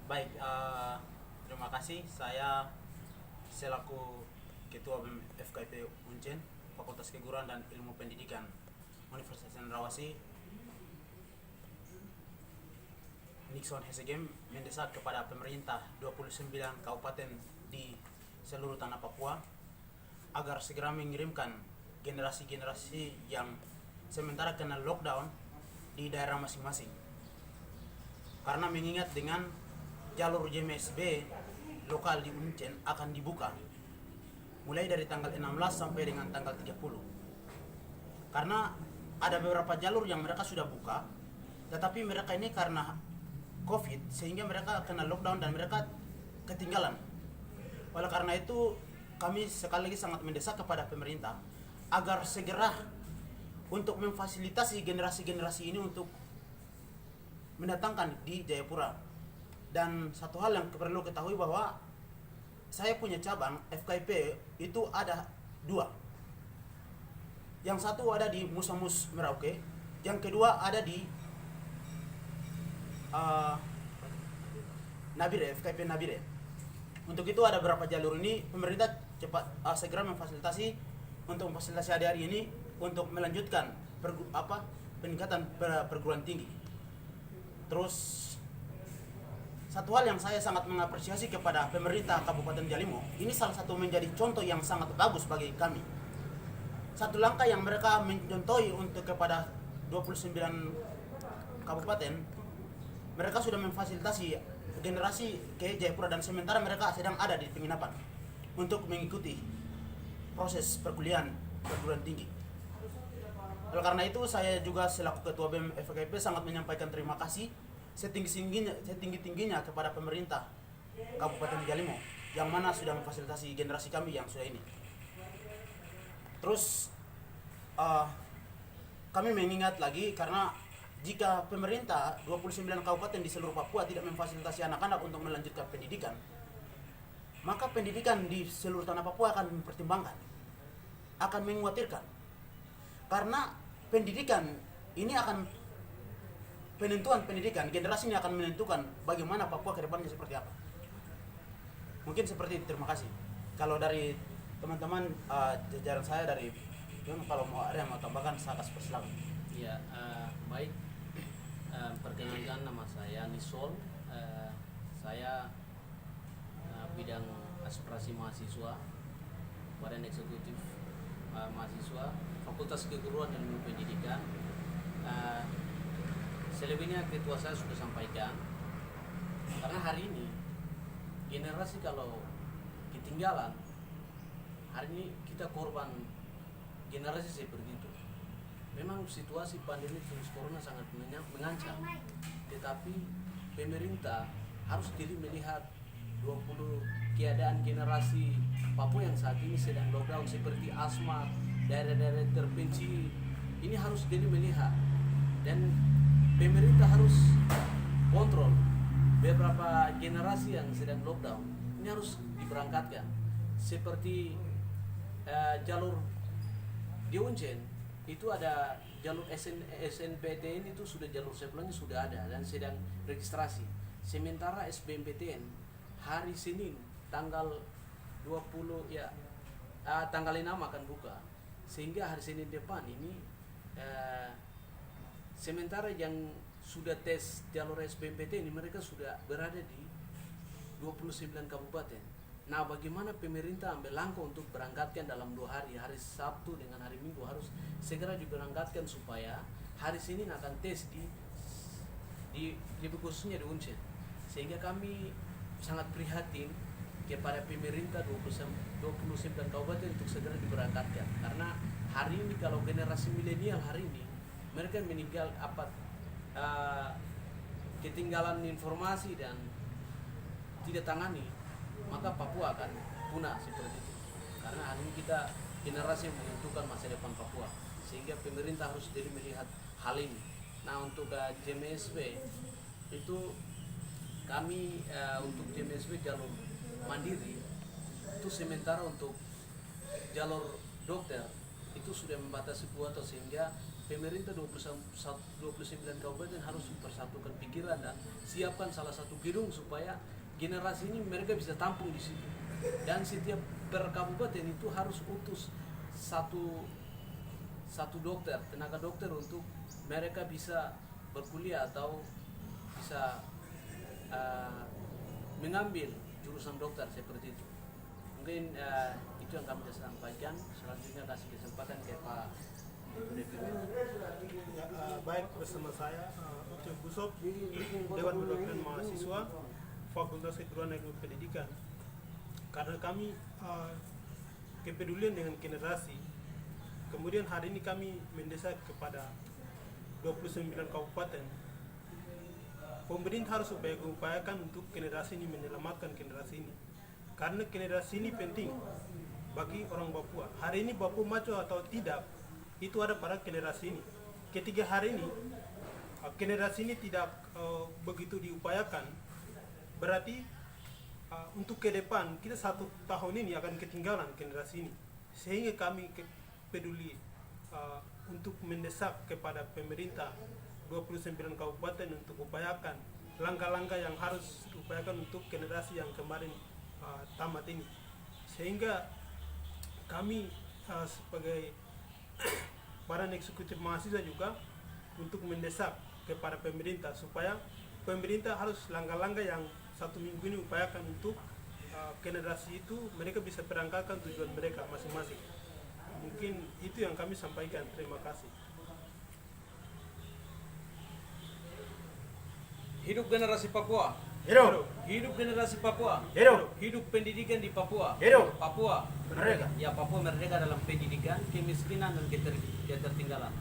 Baik, terima kasih. Saya selaku Ketua BEM FKIP Uncen, Fakultas Keguruan dan Ilmu Pendidikan Universitas Cendrawasih, Nixon Hesegem, mendesak kepada pemerintah 29 kabupaten di seluruh tanah Papua agar segera mengirimkan generasi-generasi yang sementara kena lockdown di daerah masing-masing. Karena mengingat dengan jalur JMSB lokal di Uncen akan dibuka mulai dari tanggal 16 sampai dengan tanggal 30. Karena ada beberapa jalur yang mereka sudah buka, tetapi mereka ini karena COVID sehingga mereka kena lockdown dan mereka ketinggalan. Oleh karena itu, kami sekali lagi sangat mendesak kepada pemerintah agar segera untuk memfasilitasi generasi-generasi ini untuk mendatangkan di Jayapura. Dan satu hal yang perlu ketahui bahwa saya punya cabang FKIP itu ada 2. Yang satu ada di Musamus Merauke, yang kedua ada di Nabire, FKIP Nabire. Untuk itu ada beberapa jalur ini pemerintah cepat segera memfasilitasi untuk memfasilitasi hari ini untuk melanjutkan peningkatan perguruan tinggi. Terus satu hal yang saya sangat mengapresiasi kepada pemerintah Kabupaten Jalimo, ini salah satu menjadi contoh yang sangat bagus bagi kami. Satu langkah yang mereka mencontohi untuk kepada 29 kabupaten, mereka sudah memfasilitasi generasi ke Jayapura dan sementara mereka sedang ada di penginapan untuk mengikuti proses perkuliahan perguruan tinggi. Oleh karena itu saya juga selaku Ketua BEM FKIP sangat menyampaikan terima kasih setinggi-tingginya kepada pemerintah Kabupaten Jalimo yang mana sudah memfasilitasi generasi kami yang sudah ini. Terus kami mengingat lagi karena jika pemerintah 29 kabupaten di seluruh Papua tidak memfasilitasi anak-anak untuk melanjutkan pendidikan, maka pendidikan di seluruh tanah Papua akan mempertimbangkan, akan mengkhawatirkan. Karena pendidikan ini akan penentuan pendidikan, generasi ini akan menentukan bagaimana Papua ke depannya seperti apa. Mungkin seperti itu, terima kasih. Kalau dari teman-teman jajaran saya dari kalau mau ada yang mau tambahkan saya kasih persilakan. Ya, baik. Perkenalkan, nama saya Nisol. Saya bidang aspirasi mahasiswa, Badan Eksekutif Mahasiswa, Fakultas Keguruan dan Ilmu Pendidikan. Selebihnya ketua saya sudah sampaikan. Karena hari ini generasi kalau ketinggalan, hari ini kita korban generasi seperti itu. Memang situasi pandemi virus corona sangat mengancam, tetapi pemerintah harus diri melihat 20 keadaan generasi Papua yang saat ini sedang lockdown seperti Asmat, daerah-daerah terpencil. Ini harus diri melihat dan pemerintah harus kontrol beberapa generasi yang sedang lockdown. Ini harus diberangkatkan seperti jalur di Uncen itu ada jalur SNPTN itu sudah jalur sebelumnya sudah ada dan sedang registrasi. Sementara SBMPTN hari Senin tanggal 20 tanggal 6 akan buka. Sehingga hari Senin depan ini sementara yang sudah tes jalur SBMPTN ini mereka sudah berada di 29 kabupaten. Nah, bagaimana pemerintah ambil langkah untuk berangkatkan dalam 2 hari, hari Sabtu dengan hari Minggu harus segera diberangkatkan supaya hari Senin akan tes di lebih khususnya di Uncen. Sehingga kami sangat prihatin kepada pemerintah 29 kabupaten untuk segera diberangkatkan. Karena hari ini kalau generasi milenial hari ini mereka meninggal ketinggalan informasi dan tidak tangani, maka Papua akan punah seperti itu. Karena hari ini kita generasi yang menentukan masa depan Papua, sehingga pemerintah harus jadi melihat hal ini. Nah, untuk JMSB itu kami untuk JMSB jalur mandiri itu sementara untuk jalur dokter itu sudah membatasi kuota sehingga pemerintah 29 kabupaten harus mempersatukan pikiran dan siapkan salah satu gedung supaya generasi ini mereka bisa tampung di situ. Dan setiap per kabupaten itu harus utus satu dokter, tenaga dokter untuk mereka bisa berkuliah atau bisa mengambil jurusan dokter seperti itu. Mungkin itu yang kami bisa sampaikan. Selanjutnya kasih kesempatan ke Pak DPP. Ya, baik, bersama saya Ucap Busop, Dewan Perwakilan Mahasiswa Fakultas Keguruan Negeri Pendidikan. Karena kami kepedulian dengan generasi, kemudian hari ini kami mendesak kepada 29 kabupaten, pemerintah harus upayakan untuk generasi ini, menyelamatkan generasi ini. Karena generasi ini penting bagi orang Papua. Hari ini Papua maju atau tidak, itu ada pada generasi ini. Ketika hari ini generasi ini tidak begitu diupayakan, berarti untuk ke depan kita 1 tahun ini akan ketinggalan generasi ini. Sehingga kami peduli untuk mendesak kepada pemerintah 29 kabupaten untuk upayakan langkah-langkah yang harus diupayakan untuk generasi yang kemarin tamat ini. Sehingga kami sebagai badan eksekutif mahasiswa juga untuk mendesak kepada pemerintah supaya pemerintah harus langkah-langkah yang 1 minggu ini upayakan untuk generasi itu mereka bisa berangkatkan tujuan mereka masing-masing. Mungkin itu yang kami sampaikan. Terima kasih. Hidup generasi Papua. Hidup. Hidup generasi Papua. Hidup. Hidup pendidikan di Papua. Hidup. Papua Merdeka. Ya, Papua merdeka dalam pendidikan, kemiskinan dan ketertinggalan.